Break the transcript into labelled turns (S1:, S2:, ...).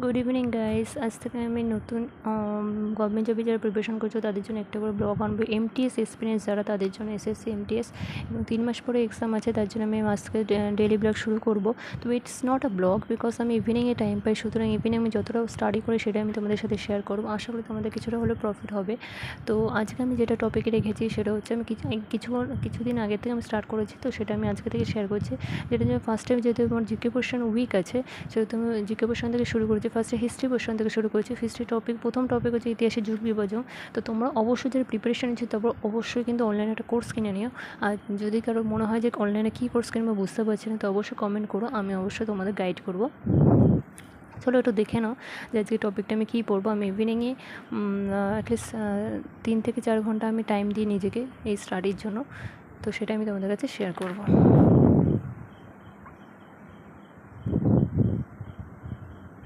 S1: Good evening guys. আজ থেকে আমি নতুন গভর্নমেন্ট জবে যারা প্রিপারেশন করছো তাদের জন্য একটা করে ব্লগ আনবো। এমটিএস এক্সপিরিয়েন্স যারা তাদের জন্য এসএসসি এমটিএস এবং 3 মাস পরে এক্সাম আছে, তার জন্য আমি আজকে ডেলি ব্লগ শুরু করবো। তো it's not a blog because আমি ইভিনিংয়ে টাইম পাই, সুতরাং ইভিনিং আমি যতটা স্টাডি করি সেটা আমি তোমাদের সাথে শেয়ার করবো। আশা করি তোমাদের কিছুটা হলেও প্রফিট হবে। তো আজকে আমি যেটা টপিকে রেখেছি সেটা হচ্ছে আমি কিছুদিন আগে থেকে আমি স্টার্ট করেছি, তো সেটা আমি আজকে থেকে শেয়ার করছি। যেটা জন্য ফার্স্ট টাইম যেহেতু আমার জিকে পোর্শন উইক আছে, সেহেতু আমি জিকে পোর্শন থেকে শুরু করেছি। ফার্স্টে হিস্ট্রি পোর্শন থেকে শুরু করেছি। হিস্ট্রি প্রথম টপিক হচ্ছে ইতিহাসের যুগ বিভাজন। তো তোমরা অবশ্যই যারা প্রিপারেশন নিচ্ছ তারপর অবশ্যই কিন্তু অনলাইনে একটা কোর্স কিনে নিও। আর যদি কারো মনে হয় যে অনলাইনে কী কোর্স কিনবো বুঝতে পারছি না, তো অবশ্যই কমেন্ট করো, আমি অবশ্যই তোমাদের গাইড করবো। চলো একটু দেখে নাও যে আজকে টপিকটা আমি কী পড়বো। আমি ইভিনিংয়ে অ্যাটলিস্ট 3 থেকে 4 ঘন্টা আমি টাইম দিই নিজেকে এই স্টাডির জন্য, তো সেটা আমি তোমাদের কাছে শেয়ার করবো।